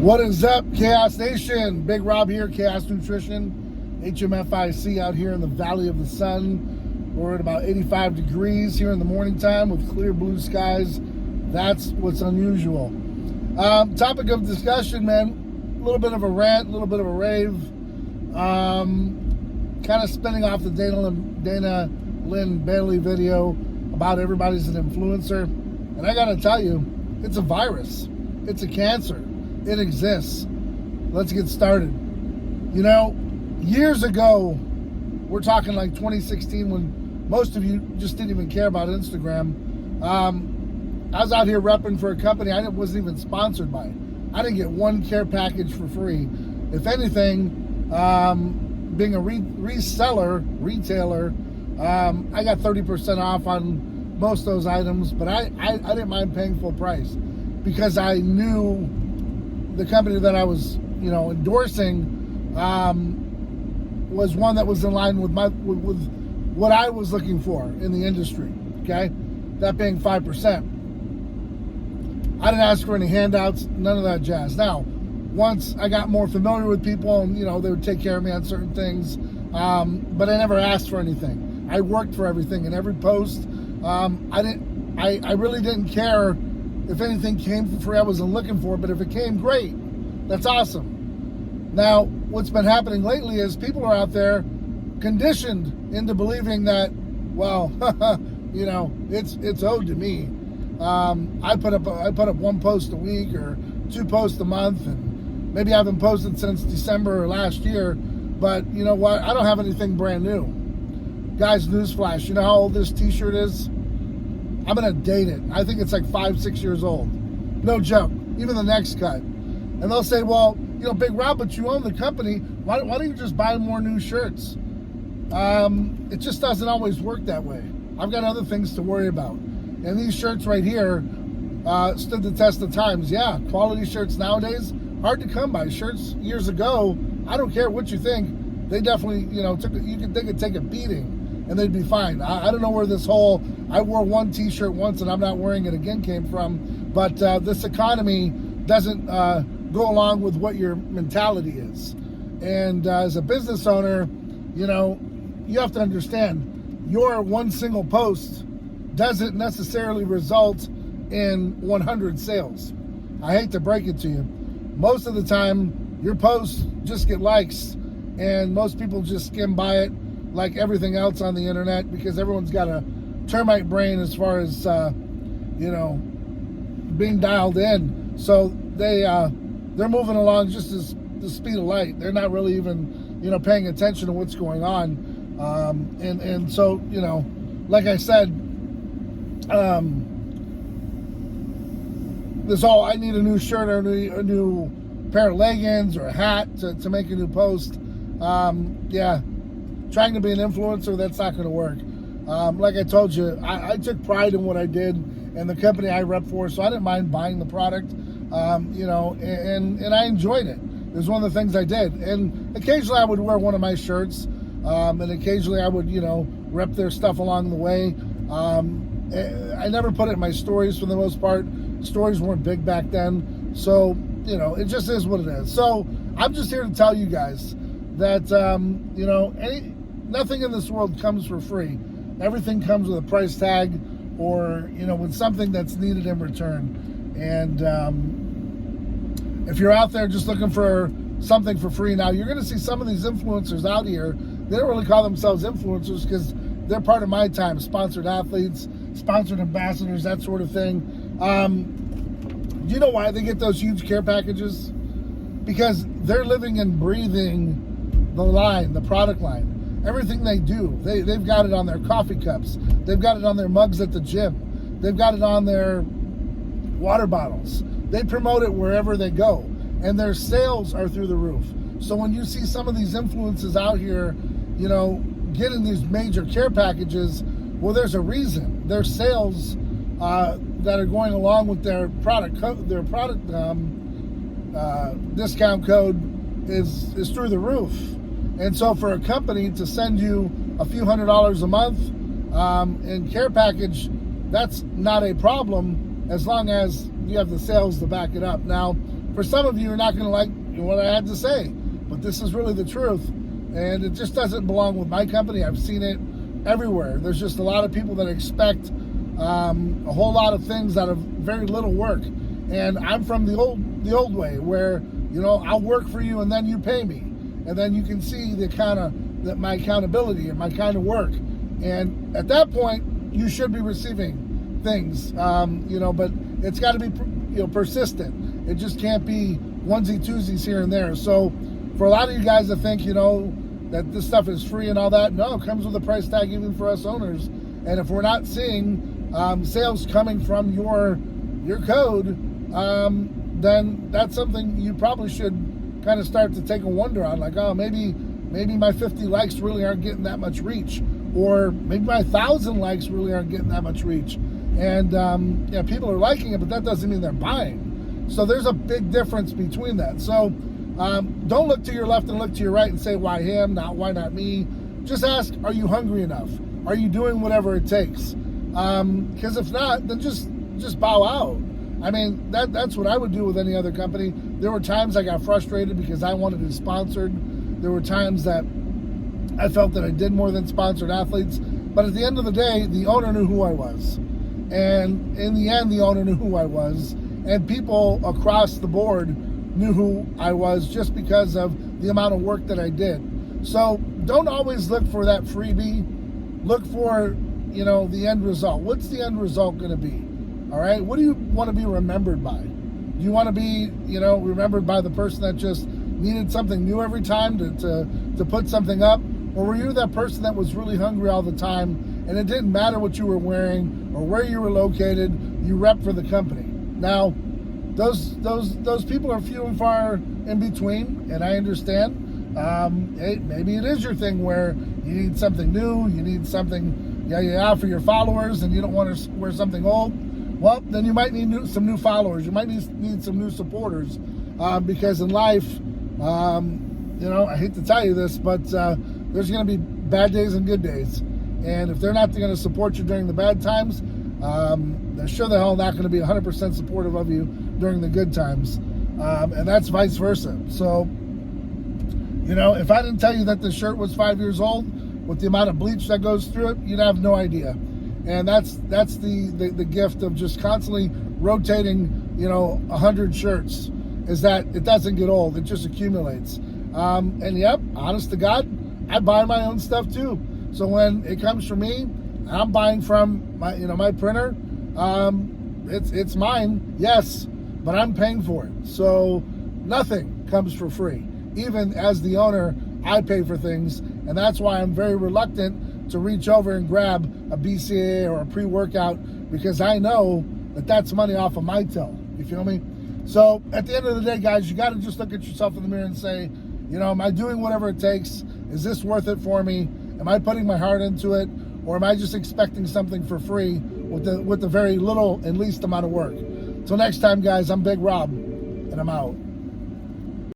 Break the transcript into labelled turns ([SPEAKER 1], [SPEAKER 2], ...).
[SPEAKER 1] What is up, Chaos Nation? Big Rob here, Chaos Nutrition, HMFIC out here in the Valley of the Sun. We're at about 85 degrees here in the morning time with clear blue skies. That's what's unusual. Topic of discussion, man, a little bit of a rant, a little bit of a rave. Kind of spinning off the Dana Lynn Bailey video about everybody's an influencer. And I gotta tell you, it's a virus. It's a cancer. It exists. Let's get started. You know, years ago, we're talking like 2016 when most of you just didn't even care about Instagram. I was out here repping for a company I wasn't even sponsored by. I didn't get one care package for free. If anything, being a retailer, I got 30% off on most of those items, but I didn't mind paying full price because I knew the company that I was, endorsing was one that was in line with with what I was looking for in the industry. Okay, that being 5%. I didn't ask for any handouts, none of that jazz. Now, once I got more familiar with people, and they would take care of me on certain things, but I never asked for anything. I worked for everything in every post. I really didn't care if anything came for free. I wasn't looking for it, but if it came, great. That's awesome. Now, what's been happening lately is people are out there conditioned into believing that, well, it's owed to me. I put up one post a week or two posts a month, and maybe I haven't posted since December or last year. But you know what? I don't have anything brand new. Guys, newsflash, you know how old this t-shirt is? I'm going to date it. I think it's like 5-6 years old. No joke. Even the next cut. And they'll say, well, Big Rob, but you own the company. Why don't you just buy more new shirts? It just doesn't always work that way. I've got other things to worry about. And these shirts right here stood the test of times. Yeah, quality shirts nowadays, hard to come by. Shirts years ago, I don't care what you think, they definitely, they could take a beating and they'd be fine. I don't know where this whole, I wore one t-shirt once and I'm not wearing it again came from, but this economy doesn't go along with what your mentality is. And as a business owner, you have to understand your one single post doesn't necessarily result in 100 sales. I hate to break it to you. Most of the time, your posts just get likes, and most people just skim by it like everything else on the internet because everyone's got a termite brain as far as, being dialed in. So they're moving along just as the speed of light. They're not really even, paying attention to what's going on. And so, like I said, I need a new shirt or a new pair of leggings or a hat to make a new post. Trying to be an influencer, that's not going to work. Like I told you, I took pride in what I did and the company I rep for, so I didn't mind buying the product, and I enjoyed it. It was one of the things I did. And occasionally I would wear one of my shirts, and occasionally I would, rep their stuff along the way. I never put it in my stories for the most part. Stories weren't big back then. So, it just is what it is. So I'm just here to tell you guys that, nothing in this world comes for free. Everything comes with a price tag or, with something that's needed in return. And if you're out there just looking for something for free now, you're going to see some of these influencers out here. They don't really call themselves influencers because they're part of my time. Sponsored athletes, sponsored ambassadors, that sort of thing. Do you know why they get those huge care packages? Because they're living and breathing the product line. Everything they do, they've got it on their coffee cups. They've got it on their mugs at the gym. They've got it on their water bottles. They promote it wherever they go. And their sales are through the roof. So when you see some of these influencers out here, getting these major care packages, well, there's a reason. Their sales that are going along with their product discount code is through the roof. And so for a company to send you a few $100s a month in care package, that's not a problem as long as you have the sales to back it up. Now, for for some of you, you're not going to like what I had to say, but this is really the truth, and it just doesn't belong with my company. I've seen it everywhere. There's just a lot of people that expect a whole lot of things out of very little work, and I'm from the old way where, you know, I'll work for you and then you pay me, and then you can see my accountability and my kind of work, and at that point you should be receiving things, you know, but it's got to be, you know, persistent. It just can't be onesie twosies here and there. So for a lot of you guys that think, you know, that this stuff is free and all that, no, it comes with a price tag even for us owners. And if we're not seeing sales coming from your code, then that's something you probably should kind of start to take a wonder on. Like, oh, maybe my 50 likes really aren't getting that much reach, or maybe my 1,000 likes really aren't getting that much reach. And yeah, people are liking it, but that doesn't mean they're buying. So there's a big difference between that. So don't look to your left and look to your right and say, why him, why not me? Just ask, are you hungry enough? Are you doing whatever it takes? Because if not, then just bow out. I mean, that's what I would do with any other company. There were times I got frustrated because I wanted it sponsored. There were times that I felt that I did more than sponsored athletes. But at the end of the day, the owner knew who I was. And in the end, the owner knew who I was. And people across the board knew who I was just because of the amount of work that I did. So don't always look for that freebie. Look for, you know, the end result. What's the end result going to be? All right. What do you want to be remembered by? Do you want to be, you know, remembered by the person that just needed something new every time to put something up? Or were you that person that was really hungry all the time, and it didn't matter what you were wearing or where you were located, you rep for the company? Now, those people are few and far in between, and I understand. Hey, maybe it is your thing where you need something new, you need something, for your followers, and you don't want to wear something old. Well, then you might need some new followers. You might need some new supporters, because in life, you know, I hate to tell you this, but there's going to be bad days and good days. And if they're not going to support you during the bad times, they're sure the hell not going to be 100% supportive of you during the good times. And that's vice versa. So, you know, if I didn't tell you that this shirt was 5 years old, with the amount of bleach that goes through it, you'd have no idea. And that's the gift of just constantly rotating, you know, 100 shirts, is that it doesn't get old. It just accumulates. And yep, honest to God, I buy my own stuff too. So when it comes from me, I'm buying from my printer. It's mine, yes, but I'm paying for it. So nothing comes for free. Even as the owner, I pay for things, and that's why I'm very reluctant to reach over and grab a BCAA or a pre-workout, because I know that that's money off of my till. You feel me? So at the end of the day, guys, you got to just look at yourself in the mirror and say, you know, am I doing whatever it takes? Is this worth it for me? Am I putting my heart into it? Or am I just expecting something for free with the very little and least amount of work? Till next time, guys, I'm Big Rob, and I'm out.